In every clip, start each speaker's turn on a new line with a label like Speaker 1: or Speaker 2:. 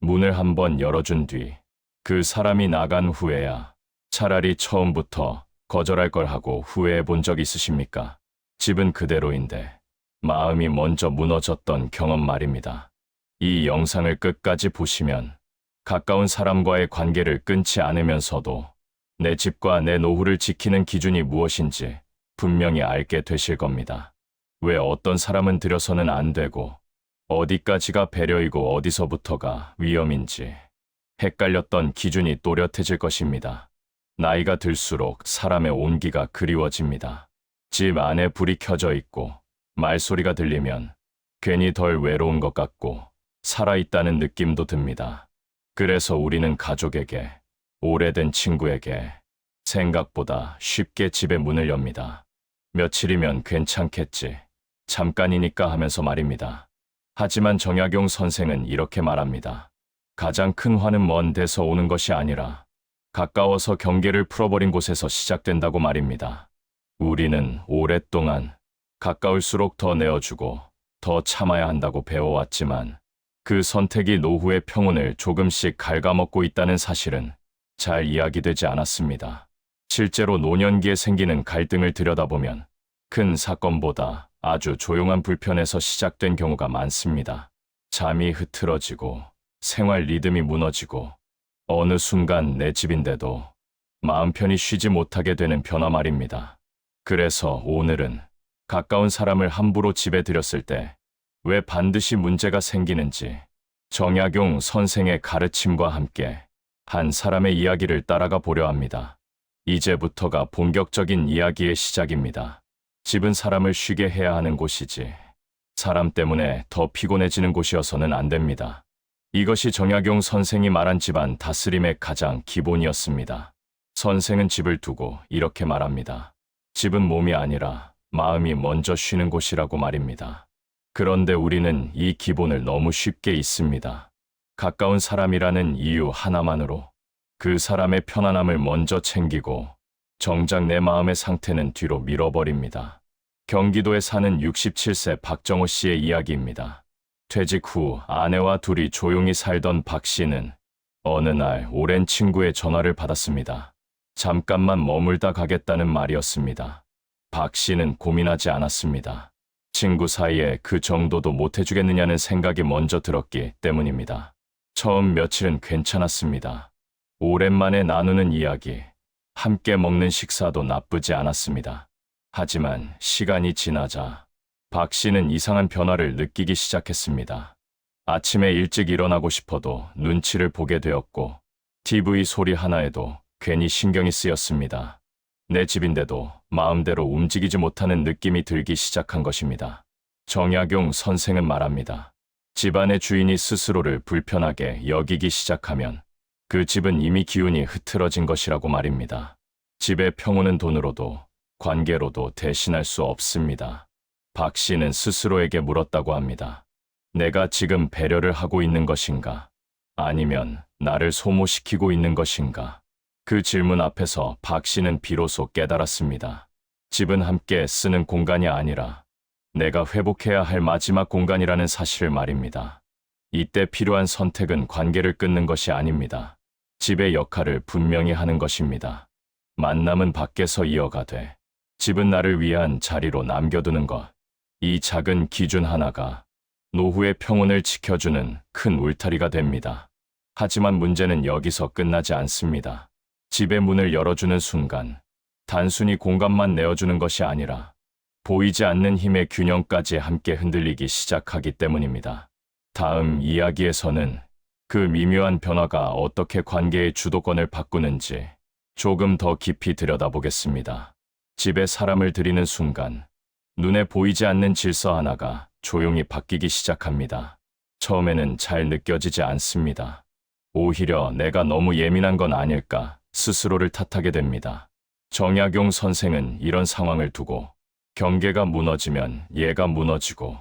Speaker 1: 문을 한번 열어준 뒤 그 사람이 나간 후에야 차라리 처음부터 거절할 걸 하고 후회해 본 적 있으십니까? 집은 그대로인데 마음이 먼저 무너졌던 경험 말입니다. 이 영상을 끝까지 보시면 가까운 사람과의 관계를 끊지 않으면서도 내 집과 내 노후를 지키는 기준이 무엇인지 분명히 알게 되실 겁니다. 왜 어떤 사람은 들여서는 안 되고 어디까지가 배려이고 어디서부터가 위험인지 헷갈렸던 기준이 또렷해질 것입니다. 나이가 들수록 사람의 온기가 그리워집니다. 집 안에 불이 켜져 있고 말소리가 들리면 괜히 덜 외로운 것 같고 살아있다는 느낌도 듭니다. 그래서 우리는 가족에게, 오래된 친구에게 생각보다 쉽게 집의 문을 엽니다. 며칠이면 괜찮겠지, 잠깐이니까 하면서 말입니다. 하지만 정약용 선생은 이렇게 말합니다. 가장 큰 화는 먼 데서 오는 것이 아니라 가까워서 경계를 풀어버린 곳에서 시작된다고 말입니다. 우리는 오랫동안 가까울수록 더 내어주고 더 참아야 한다고 배워왔지만 그 선택이 노후의 평온을 조금씩 갉아먹고 있다는 사실은 잘 이야기되지 않았습니다. 실제로 노년기에 생기는 갈등을 들여다보면 큰 사건보다 아주 조용한 불편에서 시작된 경우가 많습니다. 잠이 흐트러지고 생활 리듬이 무너지고 어느 순간 내 집인데도 마음 편히 쉬지 못하게 되는 변화 말입니다. 그래서 오늘은 가까운 사람을 함부로 집에 들였을 때 왜 반드시 문제가 생기는지 정약용 선생의 가르침과 함께 한 사람의 이야기를 따라가 보려 합니다. 이제부터가 본격적인 이야기의 시작입니다. 집은 사람을 쉬게 해야 하는 곳이지 사람 때문에 더 피곤해지는 곳이어서는 안 됩니다. 이것이 정약용 선생이 말한 집안 다스림의 가장 기본이었습니다. 선생은 집을 두고 이렇게 말합니다. 집은 몸이 아니라 마음이 먼저 쉬는 곳이라고 말입니다. 그런데 우리는 이 기본을 너무 쉽게 잊습니다. 가까운 사람이라는 이유 하나만으로 그 사람의 편안함을 먼저 챙기고 정작 내 마음의 상태는 뒤로 밀어버립니다. 경기도에 사는 67세 박정호 씨의 이야기입니다. 퇴직 후 아내와 둘이 조용히 살던 박 씨는 어느 날 오랜 친구의 전화를 받았습니다. 잠깐만 머물다 가겠다는 말이었습니다. 박 씨는 고민하지 않았습니다. 친구 사이에 그 정도도 못해주겠느냐는 생각이 먼저 들었기 때문입니다. 처음 며칠은 괜찮았습니다. 오랜만에 나누는 이야기, 함께 먹는 식사도 나쁘지 않았습니다. 하지만 시간이 지나자 박 씨는 이상한 변화를 느끼기 시작했습니다. 아침에 일찍 일어나고 싶어도 눈치를 보게 되었고 TV 소리 하나에도 괜히 신경이 쓰였습니다. 내 집인데도 마음대로 움직이지 못하는 느낌이 들기 시작한 것입니다. 정약용 선생은 말합니다. 집안의 주인이 스스로를 불편하게 여기기 시작하면 그 집은 이미 기운이 흐트러진 것이라고 말입니다. 집의 평온은 돈으로도 관계로도 대신할 수 없습니다. 박 씨는 스스로에게 물었다고 합니다. 내가 지금 배려를 하고 있는 것인가? 아니면 나를 소모시키고 있는 것인가? 그 질문 앞에서 박 씨는 비로소 깨달았습니다. 집은 함께 쓰는 공간이 아니라 내가 회복해야 할 마지막 공간이라는 사실을 말입니다. 이때 필요한 선택은 관계를 끊는 것이 아닙니다. 집의 역할을 분명히 하는 것입니다. 만남은 밖에서 이어가되 집은 나를 위한 자리로 남겨두는 것. 이 작은 기준 하나가 노후의 평온을 지켜주는 큰 울타리가 됩니다. 하지만 문제는 여기서 끝나지 않습니다. 집의 문을 열어주는 순간 단순히 공간만 내어주는 것이 아니라 보이지 않는 힘의 균형까지 함께 흔들리기 시작하기 때문입니다. 다음 이야기에서는 그 미묘한 변화가 어떻게 관계의 주도권을 바꾸는지 조금 더 깊이 들여다보겠습니다. 집에 사람을 들이는 순간 눈에 보이지 않는 질서 하나가 조용히 바뀌기 시작합니다. 처음에는 잘 느껴지지 않습니다. 오히려 내가 너무 예민한 건 아닐까 스스로를 탓하게 됩니다. 정약용 선생은 이런 상황을 두고 경계가 무너지면 얘가 무너지고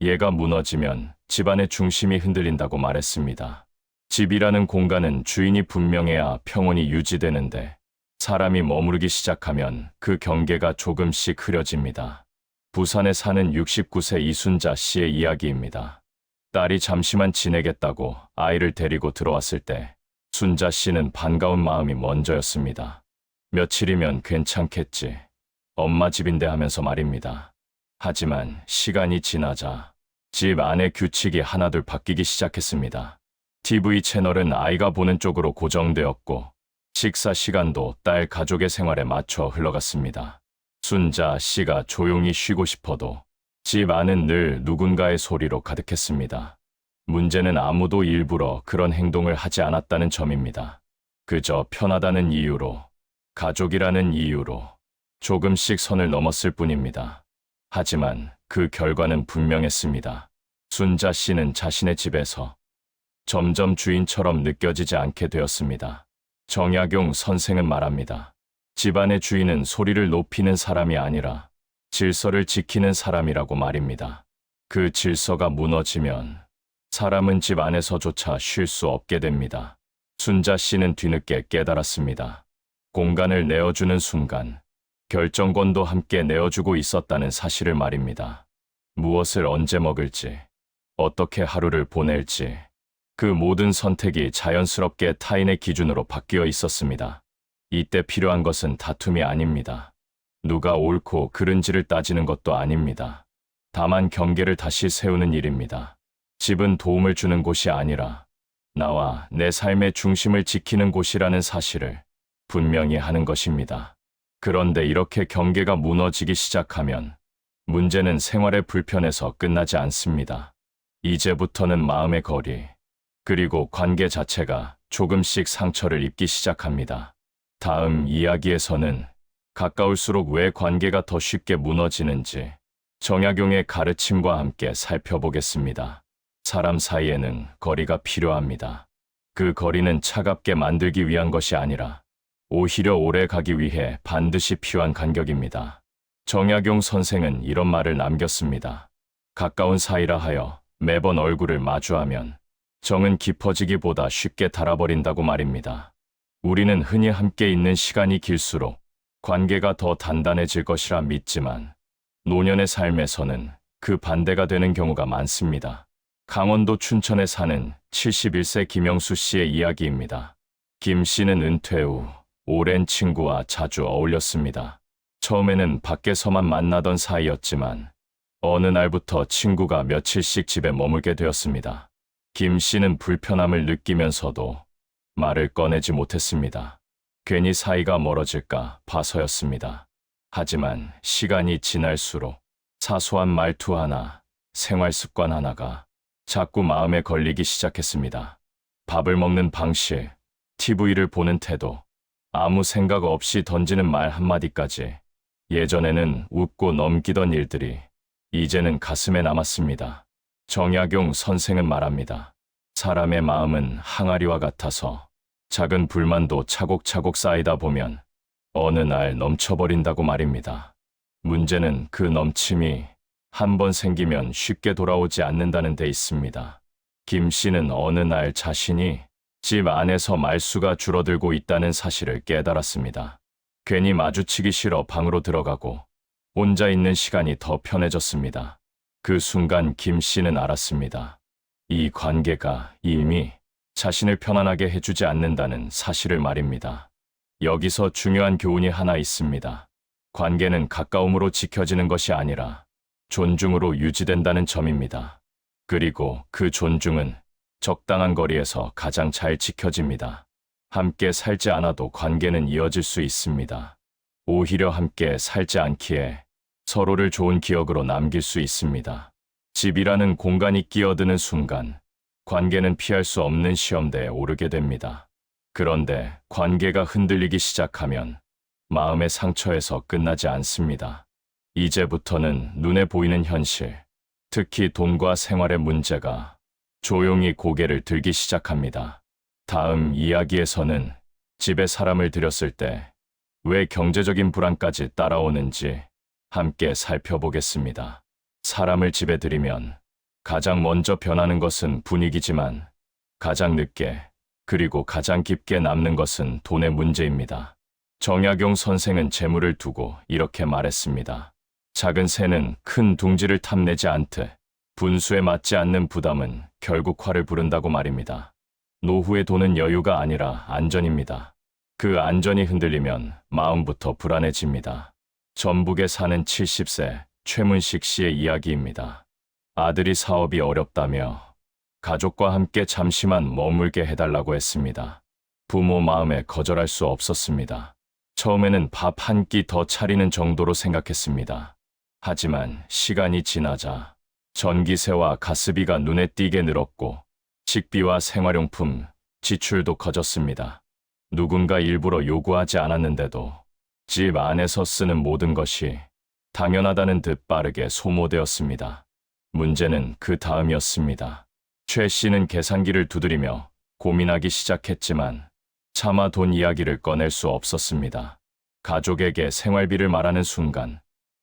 Speaker 1: 얘가 무너지면 집안의 중심이 흔들린다고 말했습니다. 집이라는 공간은 주인이 분명해야 평온이 유지되는데 사람이 머무르기 시작하면 그 경계가 조금씩 흐려집니다. 부산에 사는 69세 이순자 씨의 이야기입니다. 딸이 잠시만 지내겠다고 아이를 데리고 들어왔을 때 순자 씨는 반가운 마음이 먼저였습니다. 며칠이면 괜찮겠지. 엄마 집인데 하면서 말입니다. 하지만 시간이 지나자 집 안의 규칙이 하나둘 바뀌기 시작했습니다. TV 채널은 아이가 보는 쪽으로 고정되었고 식사 시간도 딸 가족의 생활에 맞춰 흘러갔습니다. 순자 씨가 조용히 쉬고 싶어도 집 안은 늘 누군가의 소리로 가득했습니다. 문제는 아무도 일부러 그런 행동을 하지 않았다는 점입니다. 그저 편하다는 이유로, 가족이라는 이유로 조금씩 선을 넘었을 뿐입니다. 하지만 그 결과는 분명했습니다. 순자 씨는 자신의 집에서 점점 주인처럼 느껴지지 않게 되었습니다. 정약용 선생은 말합니다. 집안의 주인은 소리를 높이는 사람이 아니라 질서를 지키는 사람이라고 말입니다. 그 질서가 무너지면 사람은 집 안에서조차 쉴 수 없게 됩니다. 순자 씨는 뒤늦게 깨달았습니다. 공간을 내어주는 순간 결정권도 함께 내어주고 있었다는 사실을 말입니다. 무엇을 언제 먹을지, 어떻게 하루를 보낼지, 그 모든 선택이 자연스럽게 타인의 기준으로 바뀌어 있었습니다. 이때 필요한 것은 다툼이 아닙니다. 누가 옳고 그른지를 따지는 것도 아닙니다. 다만 경계를 다시 세우는 일입니다. 집은 도움을 주는 곳이 아니라 나와 내 삶의 중심을 지키는 곳이라는 사실을 분명히 하는 것입니다. 그런데 이렇게 경계가 무너지기 시작하면 문제는 생활의 불편에서 끝나지 않습니다. 이제부터는 마음의 거리, 그리고 관계 자체가 조금씩 상처를 입기 시작합니다. 다음 이야기에서는 가까울수록 왜 관계가 더 쉽게 무너지는지 정약용의 가르침과 함께 살펴보겠습니다. 사람 사이에는 거리가 필요합니다. 그 거리는 차갑게 만들기 위한 것이 아니라 오히려 오래 가기 위해 반드시 필요한 간격입니다. 정약용 선생은 이런 말을 남겼습니다. 가까운 사이라 하여 매번 얼굴을 마주하면 정은 깊어지기보다 쉽게 닳아버린다고 말입니다. 우리는 흔히 함께 있는 시간이 길수록 관계가 더 단단해질 것이라 믿지만 노년의 삶에서는 그 반대가 되는 경우가 많습니다. 강원도 춘천에 사는 71세 김영수 씨의 이야기입니다. 김 씨는 은퇴 후 오랜 친구와 자주 어울렸습니다. 처음에는 밖에서만 만나던 사이였지만 어느 날부터 친구가 며칠씩 집에 머물게 되었습니다. 김 씨는 불편함을 느끼면서도 말을 꺼내지 못했습니다. 괜히 사이가 멀어질까 봐서였습니다. 하지만 시간이 지날수록 사소한 말투 하나, 생활 습관 하나가 자꾸 마음에 걸리기 시작했습니다. 밥을 먹는 방식, TV를 보는 태도, 아무 생각 없이 던지는 말 한마디까지 예전에는 웃고 넘기던 일들이 이제는 가슴에 남았습니다. 정약용 선생은 말합니다. 사람의 마음은 항아리와 같아서 작은 불만도 차곡차곡 쌓이다 보면 어느 날 넘쳐버린다고 말입니다. 문제는 그 넘침이 한 번 생기면 쉽게 돌아오지 않는다는 데 있습니다. 김 씨는 어느 날 자신이 집 안에서 말수가 줄어들고 있다는 사실을 깨달았습니다. 괜히 마주치기 싫어 방으로 들어가고 혼자 있는 시간이 더 편해졌습니다. 그 순간 김 씨는 알았습니다. 이 관계가 이미 자신을 편안하게 해주지 않는다는 사실을 말입니다. 여기서 중요한 교훈이 하나 있습니다. 관계는 가까움으로 지켜지는 것이 아니라 존중으로 유지된다는 점입니다. 그리고 그 존중은 적당한 거리에서 가장 잘 지켜집니다. 함께 살지 않아도 관계는 이어질 수 있습니다. 오히려 함께 살지 않기에 서로를 좋은 기억으로 남길 수 있습니다. 집이라는 공간이 끼어드는 순간 관계는 피할 수 없는 시험대에 오르게 됩니다. 그런데 관계가 흔들리기 시작하면 마음의 상처에서 끝나지 않습니다. 이제부터는 눈에 보이는 현실, 특히 돈과 생활의 문제가 조용히 고개를 들기 시작합니다. 다음 이야기에서는 집에 사람을 들였을 때 왜 경제적인 불안까지 따라오는지 함께 살펴보겠습니다. 사람을 집에 들이면 가장 먼저 변하는 것은 분위기지만 가장 늦게 그리고 가장 깊게 남는 것은 돈의 문제입니다. 정약용 선생은 재물을 두고 이렇게 말했습니다. 작은 새는 큰 둥지를 탐내지 않듯 분수에 맞지 않는 부담은 결국 화를 부른다고 말입니다. 노후의 돈은 여유가 아니라 안전입니다. 그 안전이 흔들리면 마음부터 불안해집니다. 전북에 사는 70세 최문식 씨의 이야기입니다. 아들이 사업이 어렵다며 가족과 함께 잠시만 머물게 해달라고 했습니다. 부모 마음에 거절할 수 없었습니다. 처음에는 밥 한 끼 더 차리는 정도로 생각했습니다. 하지만 시간이 지나자 전기세와 가스비가 눈에 띄게 늘었고 식비와 생활용품, 지출도 커졌습니다. 누군가 일부러 요구하지 않았는데도 집 안에서 쓰는 모든 것이 당연하다는 듯 빠르게 소모되었습니다. 문제는 그 다음이었습니다. 최 씨는 계산기를 두드리며 고민하기 시작했지만 차마 돈 이야기를 꺼낼 수 없었습니다. 가족에게 생활비를 말하는 순간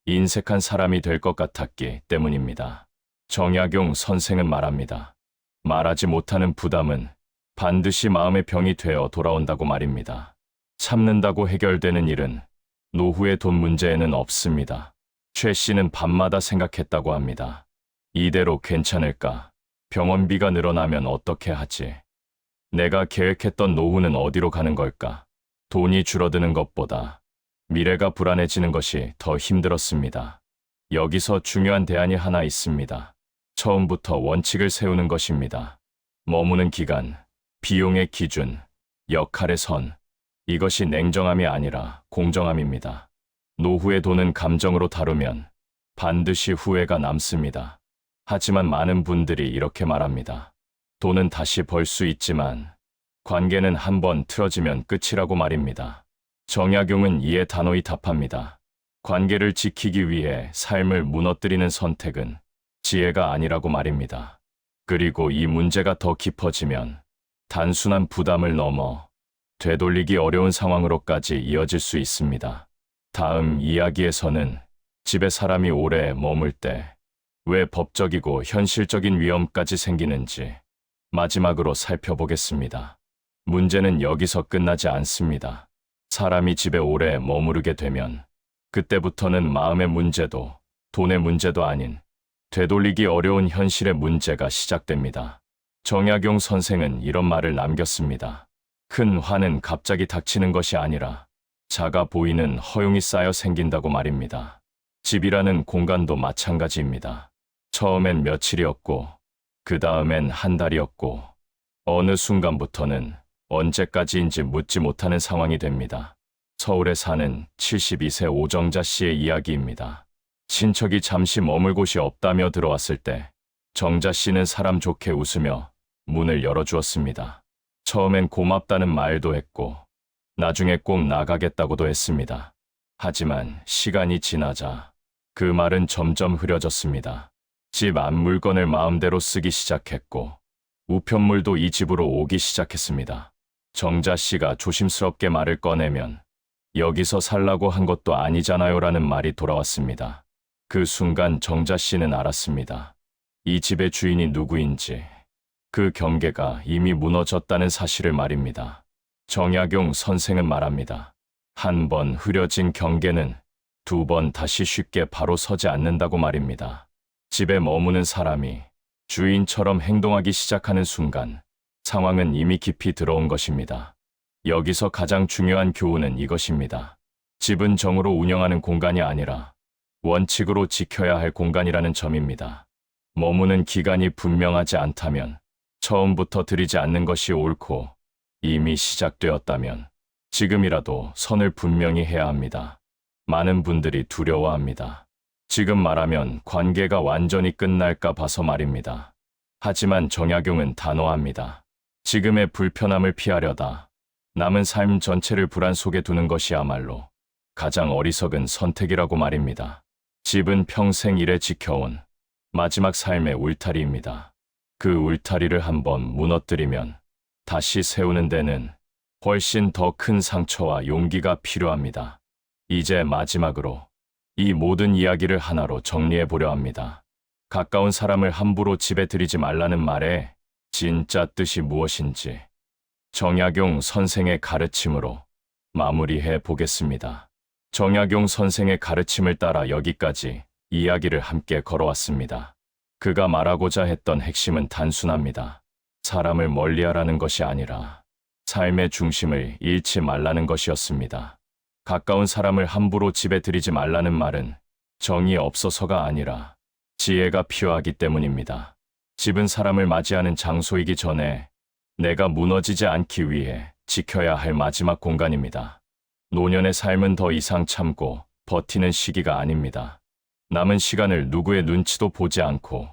Speaker 1: 인색한 사람이 될 것 같았기 때문입니다. 정약용 선생은 말합니다. 말하지 못하는 부담은 반드시 마음의 병이 되어 돌아온다고 말입니다. 참는다고 해결되는 일은 노후의 돈 문제에는 없습니다. 최 씨는 밤마다 생각했다고 합니다. 이대로 괜찮을까? 병원비가 늘어나면 어떻게 하지? 내가 계획했던 노후는 어디로 가는 걸까? 돈이 줄어드는 것보다 미래가 불안해지는 것이 더 힘들었습니다. 여기서 중요한 대안이 하나 있습니다. 처음부터 원칙을 세우는 것입니다. 머무는 기간, 비용의 기준, 역할의 선. 이것이 냉정함이 아니라 공정함입니다. 노후의 돈은 감정으로 다루면 반드시 후회가 남습니다. 하지만 많은 분들이 이렇게 말합니다. 돈은 다시 벌 수 있지만 관계는 한번 틀어지면 끝이라고 말입니다. 정약용은 이에 단호히 답합니다. 관계를 지키기 위해 삶을 무너뜨리는 선택은 지혜가 아니라고 말입니다. 그리고 이 문제가 더 깊어지면 단순한 부담을 넘어 되돌리기 어려운 상황으로까지 이어질 수 있습니다. 다음 이야기에서는 집에 사람이 오래 머물 때 왜 법적이고 현실적인 위험까지 생기는지 마지막으로 살펴보겠습니다. 문제는 여기서 끝나지 않습니다. 사람이 집에 오래 머무르게 되면 그때부터는 마음의 문제도 돈의 문제도 아닌 되돌리기 어려운 현실의 문제가 시작됩니다. 정약용 선생은 이런 말을 남겼습니다. 큰 화는 갑자기 닥치는 것이 아니라 작아 보이는 허용이 쌓여 생긴다고 말입니다. 집이라는 공간도 마찬가지입니다. 처음엔 며칠이었고 그 다음엔 한 달이었고 어느 순간부터는 언제까지인지 묻지 못하는 상황이 됩니다. 서울에 사는 72세 오정자 씨의 이야기입니다. 친척이 잠시 머물 곳이 없다며 들어왔을 때 정자 씨는 사람 좋게 웃으며 문을 열어주었습니다. 처음엔 고맙다는 말도 했고 나중에 꼭 나가겠다고도 했습니다. 하지만 시간이 지나자 그 말은 점점 흐려졌습니다. 집 안 물건을 마음대로 쓰기 시작했고 우편물도 이 집으로 오기 시작했습니다. 정자 씨가 조심스럽게 말을 꺼내면 여기서 살라고 한 것도 아니잖아요 라는 말이 돌아왔습니다. 그 순간 정자 씨는 알았습니다. 이 집의 주인이 누구인지, 그 경계가 이미 무너졌다는 사실을 말입니다. 정약용 선생은 말합니다. 한 번 흐려진 경계는 두 번 다시 쉽게 바로 서지 않는다고 말입니다. 집에 머무는 사람이 주인처럼 행동하기 시작하는 순간 상황은 이미 깊이 들어온 것입니다. 여기서 가장 중요한 교훈은 이것입니다. 집은 정으로 운영하는 공간이 아니라 원칙으로 지켜야 할 공간이라는 점입니다. 머무는 기간이 분명하지 않다면, 처음부터 들이지 않는 것이 옳고 이미 시작되었다면 지금이라도 선을 분명히 해야 합니다. 많은 분들이 두려워합니다. 지금 말하면 관계가 완전히 끝날까 봐서 말입니다. 하지만 정약용은 단호합니다. 지금의 불편함을 피하려다 남은 삶 전체를 불안 속에 두는 것이야말로 가장 어리석은 선택이라고 말입니다. 집은 평생 일에 지켜온 마지막 삶의 울타리입니다. 그 울타리를 한번 무너뜨리면 다시 세우는 데는 훨씬 더 큰 상처와 용기가 필요합니다. 이제 마지막으로 이 모든 이야기를 하나로 정리해 보려 합니다. 가까운 사람을 함부로 집에 들이지 말라는 말의 진짜 뜻이 무엇인지 정약용 선생의 가르침으로 마무리해 보겠습니다. 정약용 선생의 가르침을 따라 여기까지 이야기를 함께 걸어왔습니다. 그가 말하고자 했던 핵심은 단순합니다. 사람을 멀리하라는 것이 아니라 삶의 중심을 잃지 말라는 것이었습니다. 가까운 사람을 함부로 집에 들이지 말라는 말은 정이 없어서가 아니라 지혜가 필요하기 때문입니다. 집은 사람을 맞이하는 장소이기 전에 내가 무너지지 않기 위해 지켜야 할 마지막 공간입니다. 노년의 삶은 더 이상 참고 버티는 시기가 아닙니다. 남은 시간을 누구의 눈치도 보지 않고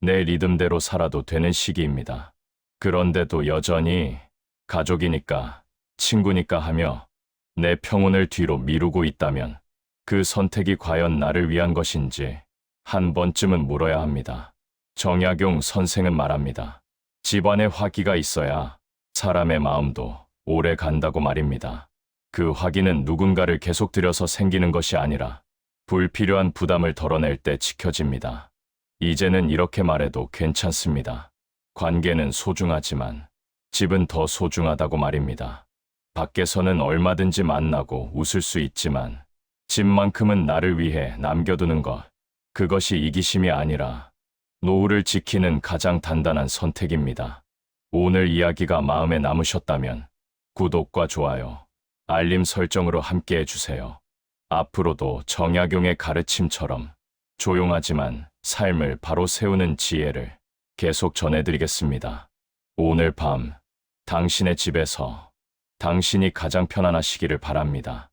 Speaker 1: 내 리듬대로 살아도 되는 시기입니다. 그런데도 여전히 가족이니까, 친구니까 하며 내 평온을 뒤로 미루고 있다면 그 선택이 과연 나를 위한 것인지 한 번쯤은 물어야 합니다. 정약용 선생은 말합니다. 집안에 화기가 있어야 사람의 마음도 오래 간다고 말입니다. 그 화기는 누군가를 계속 들여서 생기는 것이 아니라 불필요한 부담을 덜어낼 때 지켜집니다. 이제는 이렇게 말해도 괜찮습니다. 관계는 소중하지만 집은 더 소중하다고 말입니다. 밖에서는 얼마든지 만나고 웃을 수 있지만 집만큼은 나를 위해 남겨두는 것, 그것이 이기심이 아니라 노후를 지키는 가장 단단한 선택입니다. 오늘 이야기가 마음에 남으셨다면 구독과 좋아요, 알림 설정으로 함께 해주세요. 앞으로도 정약용의 가르침처럼 조용하지만 삶을 바로 세우는 지혜를 계속 전해드리겠습니다. 오늘 밤 당신의 집에서 당신이 가장 편안하시기를 바랍니다.